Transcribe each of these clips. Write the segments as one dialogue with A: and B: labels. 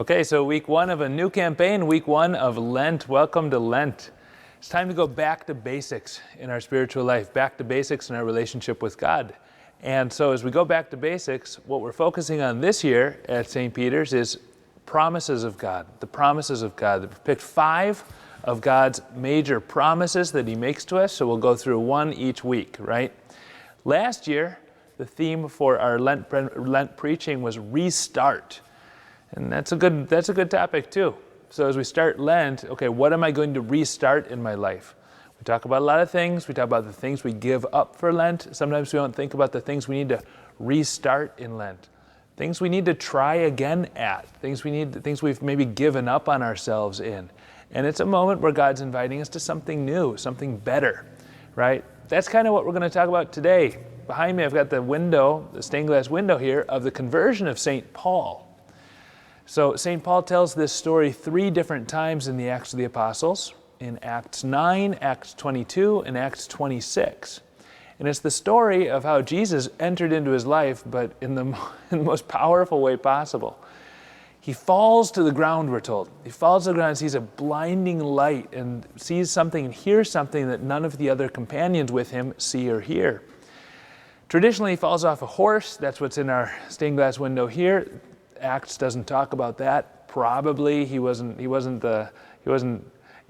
A: Okay, so week one of a new campaign, week one of Lent. Welcome to Lent. It's time to go back to basics in our spiritual life, back to basics in our relationship with God. And so as we go back to basics, what we're focusing on this year at St. Peter's is promises of God, the promises of God. We've picked 5 of God's major promises that He makes to us, so we'll go through one each week, right? Last year, the theme for our Lent preaching was restart. And that's a good topic too. So as we start Lent, okay, what am I going to restart in my life? We talk about a lot of things. We talk about the things we give up for Lent. Sometimes we don't think about the things we need to restart in Lent. Things we need to try again at. Things we've maybe given up on ourselves in. And it's a moment where God's inviting us to something new, something better, right? That's kind of what we're going to talk about today. Behind me, I've got the stained glass window here of the conversion of St. Paul. So St. Paul tells this story 3 different times in the Acts of the Apostles, in Acts 9, Acts 22, and Acts 26. And it's the story of how Jesus entered into his life, but in the most powerful way possible. He falls to the ground, we're told. He falls to the ground and sees a blinding light and sees something and hears something that none of the other companions with him see or hear. Traditionally, he falls off a horse. That's what's in our stained glass window here. Acts doesn't talk about that. Probably he wasn't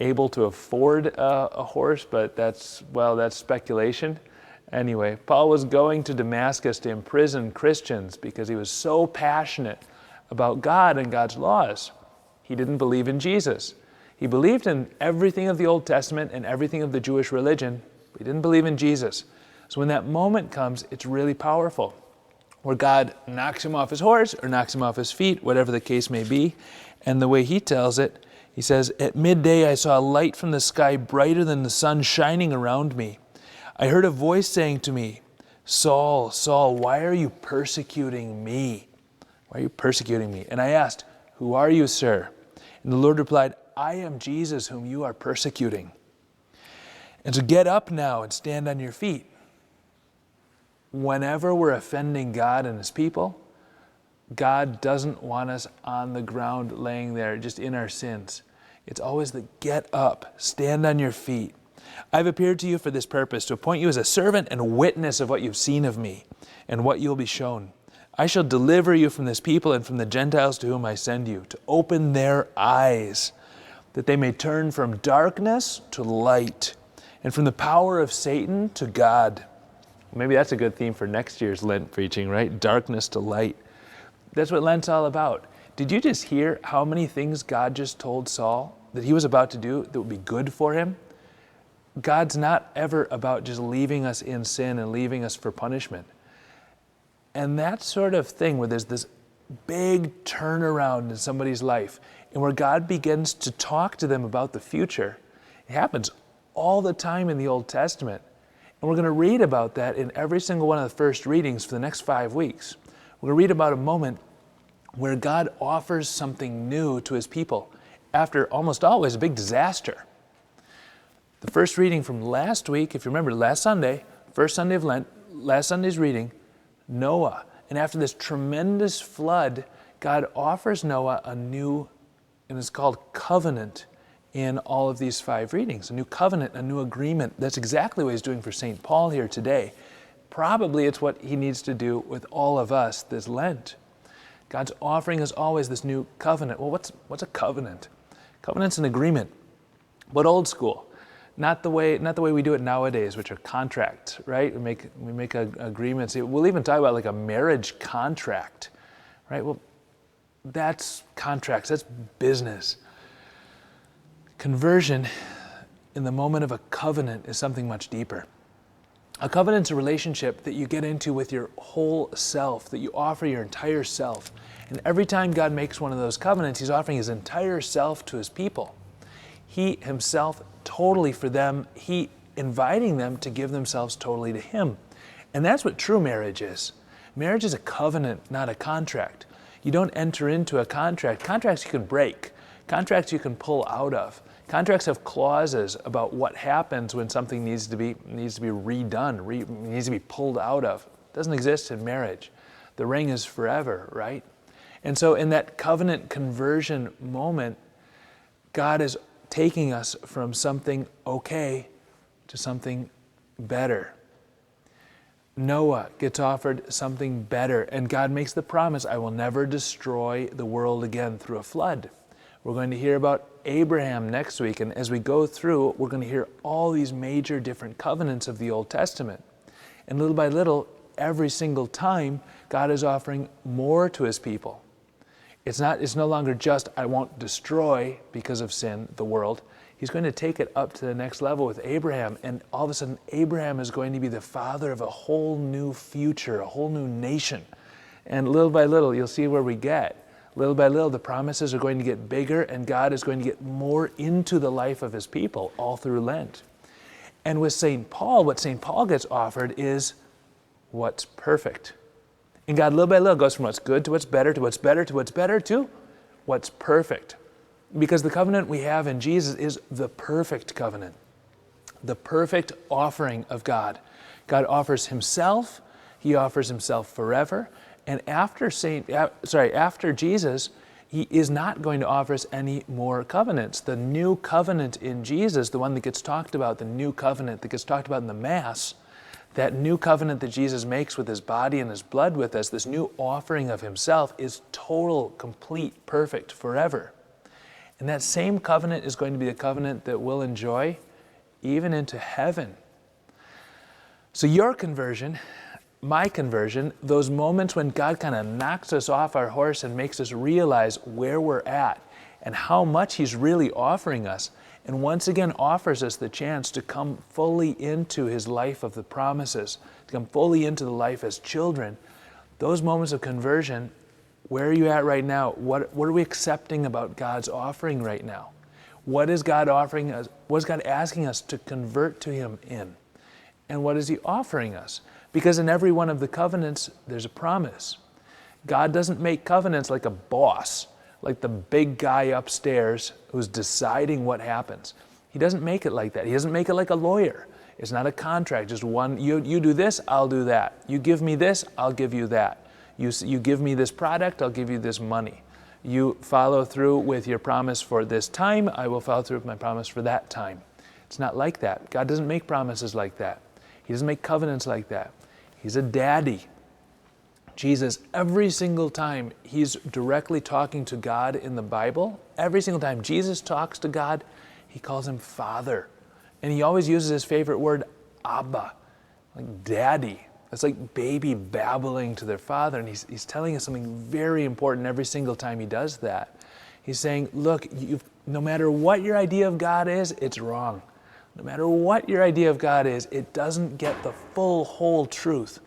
A: able to afford a horse, but that's speculation. Anyway, Paul was going to Damascus to imprison Christians because he was so passionate about God and God's laws. He didn't believe in Jesus. He believed in everything of the Old Testament and everything of the Jewish religion, but he didn't believe in Jesus. So when that moment comes, it's really powerful, where God knocks him off his horse or knocks him off his feet, whatever the case may be. And the way he tells it, he says, "At midday I saw a light from the sky brighter than the sun shining around me. I heard a voice saying to me, 'Saul, Saul, why are you persecuting me? Why are you persecuting me?' And I asked, 'Who are you, sir?' And the Lord replied, 'I am Jesus whom you are persecuting. And so get up now and stand on your feet.'" Whenever we're offending God and His people, God doesn't want us on the ground laying there just in our sins. It's always the get up, stand on your feet. "I've appeared to you for this purpose, to appoint you as a servant and a witness of what you've seen of me and what you'll be shown. I shall deliver you from this people and from the Gentiles to whom I send you, to open their eyes, that they may turn from darkness to light and from the power of Satan to God." Maybe that's a good theme for next year's Lent preaching, right? Darkness to light. That's what Lent's all about. Did you just hear how many things God just told Saul that he was about to do that would be good for him? God's not ever about just leaving us in sin and leaving us for punishment. And that sort of thing where there's this big turnaround in somebody's life and where God begins to talk to them about the future, it happens all the time in the Old Testament. And we're going to read about that in every single one of the first readings for the next 5 weeks. We're going to read about a moment where God offers something new to His people after almost always a big disaster. The first reading from last week, if you remember, last Sunday, first Sunday of Lent, last Sunday's reading, Noah. And after this tremendous flood, God offers Noah a new, and it's called covenant, in all of these 5 readings. A new covenant, a new agreement. That's exactly what He's doing for St. Paul here today. Probably it's what He needs to do with all of us this Lent. God's offering us always this new covenant. Well, what's a covenant? Covenant's an agreement, but old school. Not the way we do it nowadays, which are contracts, right? We make agreements. We'll even talk about like a marriage contract, right? Well, that's contracts, that's business. Conversion in the moment of a covenant is something much deeper. A covenant's a relationship that you get into with your whole self, that you offer your entire self. And every time God makes one of those covenants, He's offering His entire self to His people. He Himself totally for them, He inviting them to give themselves totally to Him. And that's what true marriage is. Marriage is a covenant, not a contract. You don't enter into a contract. Contracts you can break. Contracts you can pull out of. Contracts have clauses about what happens when something needs to be redone, needs to be pulled out of. It doesn't exist in marriage. The ring is forever, right? And so in that covenant conversion moment, God is taking us from something okay to something better. Noah gets offered something better, and God makes the promise, I will never destroy the world again through a flood. We're going to hear about Abraham next week, and as we go through, we're going to hear all these major different covenants of the Old Testament. And little by little, every single time, God is offering more to his people. It's no longer just, I won't destroy because of sin the world. He's going to take it up to the next level with Abraham, and all of a sudden Abraham is going to be the father of a whole new future, a whole new nation. And little by little, you'll see where we get. Little by little, the promises are going to get bigger, and God is going to get more into the life of his people all through Lent. And with St. Paul, what St. Paul gets offered is what's perfect. And God, little by little, goes from what's good to what's better, to what's better, to what's better, to what's perfect. Because the covenant we have in Jesus is the perfect covenant, the perfect offering of God. God offers himself, he offers himself forever, and after Jesus, he is not going to offer us any more covenants. The new covenant in Jesus, the one that gets talked about, the new covenant that gets talked about in the Mass, that new covenant that Jesus makes with his body and his blood with us, this new offering of himself, is total, complete, perfect, forever. And that same covenant is going to be the covenant that we'll enjoy even into heaven. So your conversion, my conversion, those moments when God kind of knocks us off our horse and makes us realize where we're at and how much he's really offering us, and once again offers us the chance to come fully into his life of the promises, to come fully into the life as children, those moments of conversion, where are you at right now? What are we accepting about God's offering right now? What is God offering us? What is God asking us to convert to him in? And what is he offering us? Because in every one of the covenants, there's a promise. God doesn't make covenants like a boss, like the big guy upstairs who's deciding what happens. He doesn't make it like that. He doesn't make it like a lawyer. It's not a contract, just one, you do this, I'll do that. You give me this, I'll give you that. You give me this product, I'll give you this money. You follow through with your promise for this time, I will follow through with my promise for that time. It's not like that. God doesn't make promises like that. He doesn't make covenants like that. He's a daddy. Jesus, every single time he's directly talking to God in the Bible, every single time Jesus talks to God, he calls him Father. And he always uses his favorite word, Abba, like daddy. It's like baby babbling to their father, and he's telling us something very important every single time he does that. He's saying, look, no matter what your idea of God is, it's wrong. No matter what your idea of God is, it doesn't get the full, whole truth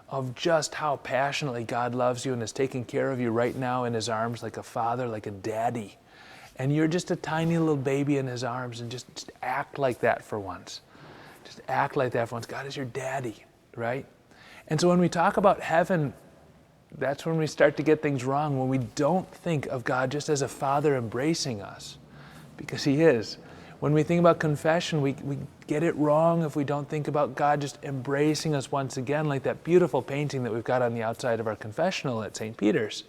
A: of just how passionately God loves you and is taking care of you right now in his arms like a father, like a daddy. And you're just a tiny little baby in his arms, and just act like that for once. Just act like that for once. God is your daddy, right? And so when we talk about heaven, that's when we start to get things wrong, when we don't think of God just as a father embracing us, because he is. When we think about confession, we get it wrong if we don't think about God just embracing us once again, like that beautiful painting that we've got on the outside of our confessional at St. Peter's.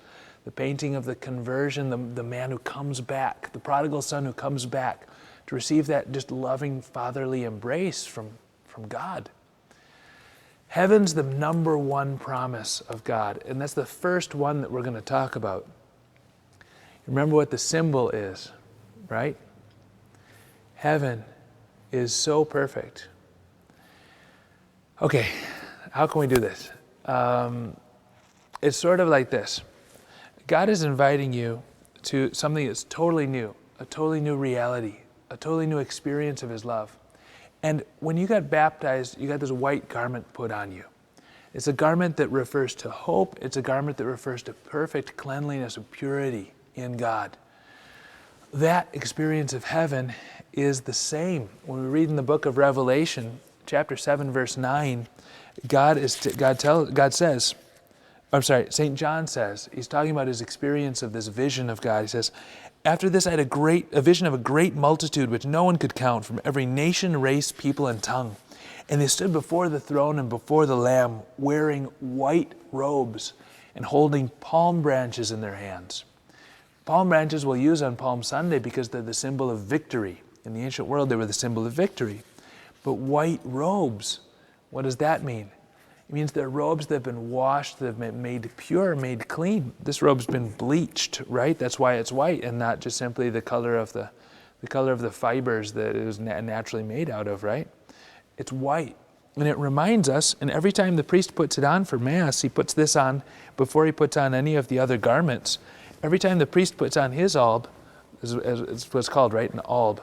A: The painting of the conversion, the man who comes back, the prodigal son who comes back to receive that just loving fatherly embrace from God. Heaven's the number one promise of God, and that's the first one that we're going to talk about. Remember what the symbol is, right? Heaven is so perfect. Okay, how can we do this? It's sort of like this. God is inviting you to something that's totally new, a totally new reality, a totally new experience of his love. And when you got baptized, you got this white garment put on you. It's a garment that refers to hope. It's a garment that refers to perfect cleanliness and purity in God. That experience of heaven is the same. When we read in the book of Revelation, chapter 7, verse 9, St. John says, he's talking about his experience of this vision of God. He says, after this I had a vision of a great multitude which no one could count, from every nation, race, people, and tongue. And they stood before the throne and before the Lamb, wearing white robes, and holding palm branches in their hands. Palm branches we'll use on Palm Sunday because they're the symbol of victory. In the ancient world, they were the symbol of victory. But white robes, what does that mean? It means they're robes that have been washed, that have been made pure, made clean. This robe's been bleached, right? That's why it's white and not just simply the color of the fibers that it was naturally made out of, right? It's white. And it reminds us, and every time the priest puts it on for Mass, he puts this on before he puts on any of the other garments. Every time the priest puts on his alb, it's what's called, right, an alb,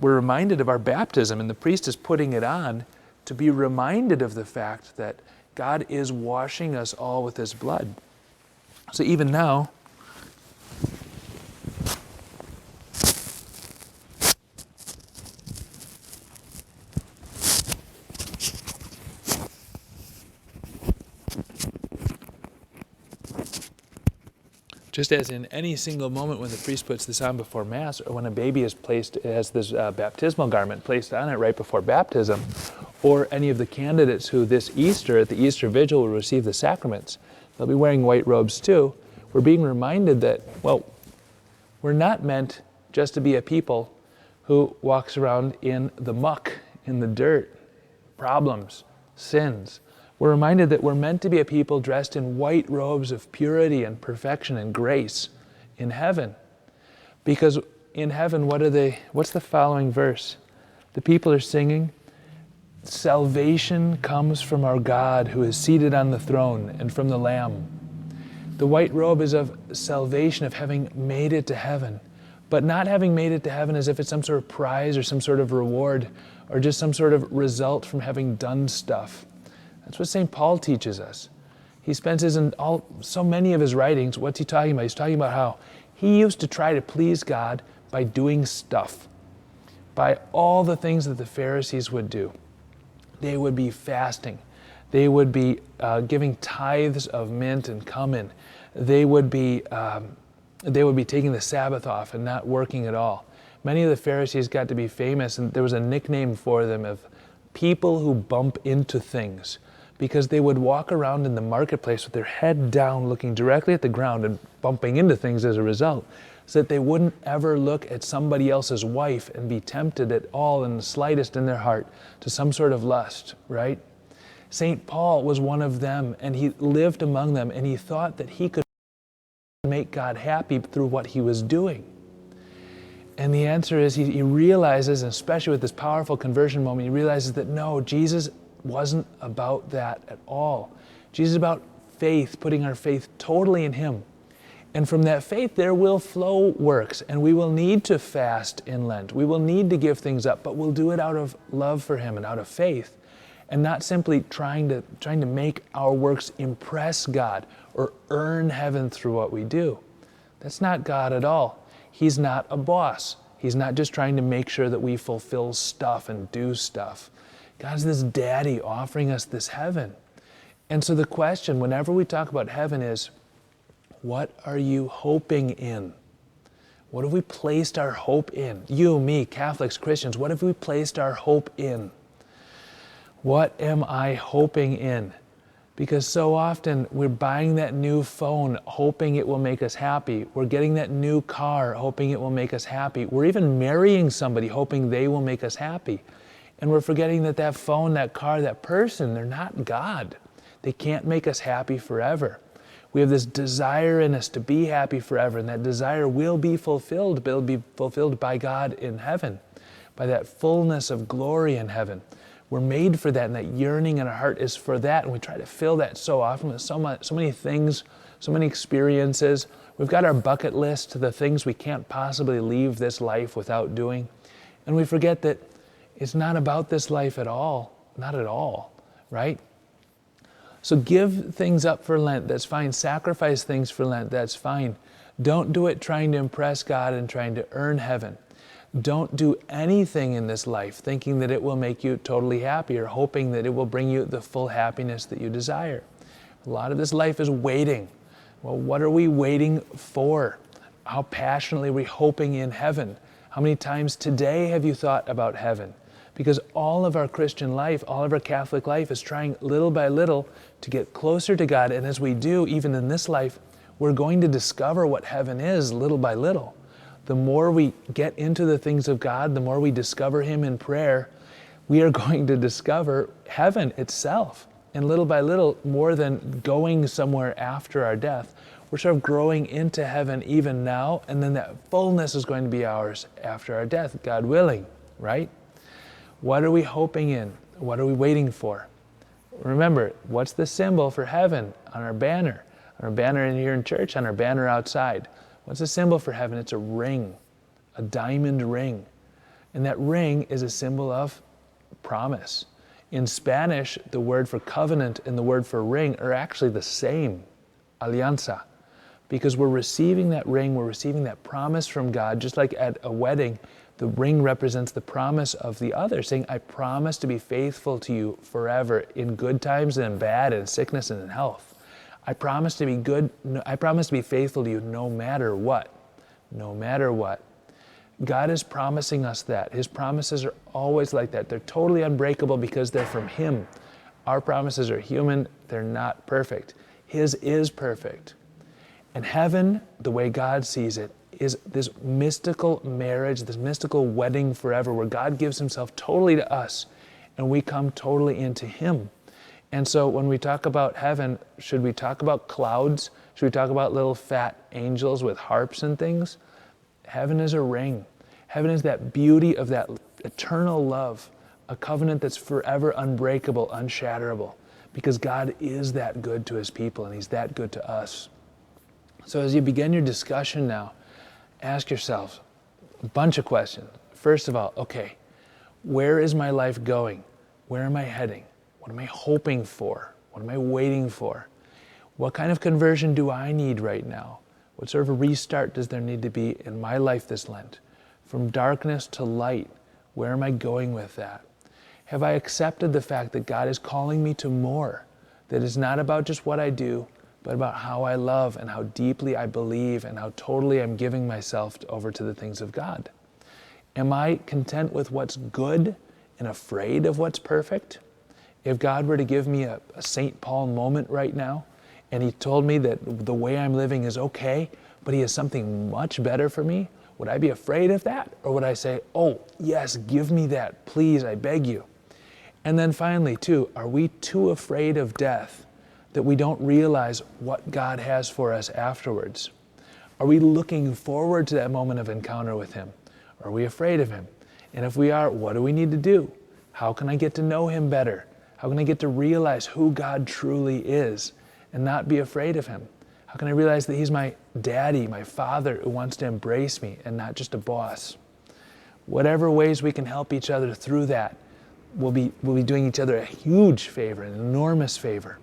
A: we're reminded of our baptism, and the priest is putting it on to be reminded of the fact that God is washing us all with his blood. So even now, just as in any single moment when the priest puts this on before Mass, or when a baby is placed, has this baptismal garment placed on it right before baptism, or any of the candidates who this Easter, at the Easter Vigil, will receive the sacraments, they'll be wearing white robes too. We're being reminded that, well, we're not meant just to be a people who walks around in the muck, in the dirt, problems, sins. We're reminded that we're meant to be a people dressed in white robes of purity and perfection and grace in heaven. Because in heaven, what's the following verse? The people are singing, "Salvation comes from our God who is seated on the throne and from the Lamb." The white robe is of salvation, of having made it to heaven, but not having made it to heaven as if it's some sort of prize or some sort of reward or just some sort of result from having done stuff. That's what St. Paul teaches us. He spends so many of his writings, what's he talking about? He's talking about how he used to try to please God by doing stuff, by all the things that the Pharisees would do. They would be fasting. They would be giving tithes of mint and cumin. They would be taking the Sabbath off and not working at all. Many of the Pharisees got to be famous, and there was a nickname for them of people who bump into things, because they would walk around in the marketplace with their head down, looking directly at the ground and bumping into things as a result, so that they wouldn't ever look at somebody else's wife and be tempted at all in the slightest in their heart to some sort of lust, right? St. Paul was one of them, and he lived among them, and he thought that he could make God happy through what he was doing. And the answer is he realizes, especially with this powerful conversion moment, he realizes that no, Jesus wasn't about that at all. Jesus is about faith, putting our faith totally in him. And from that faith, there will flow works, and we will need to fast in Lent. We will need to give things up, but we'll do it out of love for him and out of faith, and not simply trying to make our works impress God or earn heaven through what we do. That's not God at all. He's not a boss. He's not just trying to make sure that we fulfill stuff and do stuff. God's this daddy offering us this heaven. And so the question, whenever we talk about heaven, is, what are you hoping in? What have we placed our hope in? You, me, Catholics, Christians, what have we placed our hope in? What am I hoping in? Because so often we're buying that new phone hoping it will make us happy. We're getting that new car hoping it will make us happy. We're even marrying somebody hoping they will make us happy. And we're forgetting that that phone, that car, that person, they're not God. They can't make us happy forever. We have this desire in us to be happy forever, and that desire will be fulfilled, but it'll be fulfilled by God in heaven, by that fullness of glory in heaven. We're made for that, and that yearning in our heart is for that, and we try to fill that so often with so many things, so many experiences. We've got our bucket list, the things we can't possibly leave this life without doing, and we forget that it's not about this life at all, not at all, right? So give things up for Lent, that's fine. Sacrifice things for Lent, that's fine. Don't do it trying to impress God and trying to earn heaven. Don't do anything in this life thinking that it will make you totally happy or hoping that it will bring you the full happiness that you desire. A lot of this life is waiting. Well, what are we waiting for? How passionately are we hoping in heaven? How many times today have you thought about heaven? Because all of our Christian life, all of our Catholic life is trying little by little to get closer to God. And as we do, even in this life, we're going to discover what heaven is little by little. The more we get into the things of God, the more we discover Him in prayer, we are going to discover heaven itself. And little by little, more than going somewhere after our death, we're sort of growing into heaven even now, and then that fullness is going to be ours after our death, God willing, right? What are we hoping in? What are we waiting for? Remember, what's the symbol for heaven on our banner? On our banner in here in church, on our banner outside. What's the symbol for heaven? It's a ring, a diamond ring. And that ring is a symbol of promise. In Spanish, the word for covenant and the word for ring are actually the same, alianza, because we're receiving that ring, we're receiving that promise from God, just like at a wedding, the ring represents the promise of the other, saying, I promise to be faithful to you forever in good times and in bad, in sickness and in health. I promise to be good, I promise to be faithful to you no matter what, no matter what. God is promising us that. His promises are always like that. They're totally unbreakable because they're from Him. Our promises are human, they're not perfect. His is perfect. And heaven, the way God sees it, is this mystical marriage, this mystical wedding forever, where God gives Himself totally to us, and we come totally into Him. And so when we talk about heaven, should we talk about clouds? Should we talk about little fat angels with harps and things? Heaven is a ring. Heaven is that beauty of that eternal love, a covenant that's forever unbreakable, unshatterable, because God is that good to His people, and He's that good to us. So as you begin your discussion now, ask yourself a bunch of questions. First of all, okay, where is my life going? Where am I heading? What am I hoping for? What am I waiting for? What kind of conversion do I need right now? What sort of a restart does there need to be in my life this Lent? From darkness to light, where am I going with that? Have I accepted the fact that God is calling me to more? That it's not about just what I do, but about how I love and how deeply I believe and how totally I'm giving myself over to the things of God. Am I content with what's good and afraid of what's perfect? If God were to give me a St. Paul moment right now, and He told me that the way I'm living is okay, but He has something much better for me, would I be afraid of that? Or would I say, oh, yes, give me that, please, I beg you? And then finally, too, are we too afraid of death that we don't realize what God has for us afterwards? Are we looking forward to that moment of encounter with Him? Or are we afraid of Him? And if we are, what do we need to do? How can I get to know Him better? How can I get to realize who God truly is and not be afraid of Him? How can I realize that He's my daddy, my father, who wants to embrace me and not just a boss? Whatever ways we can help each other through that, we'll be doing each other a huge favor, an enormous favor.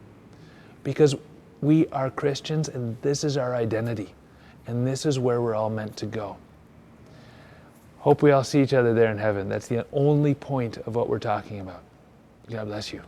A: Because we are Christians and this is our identity. And this is where we're all meant to go. Hope we all see each other there in heaven. That's the only point of what we're talking about. God bless you.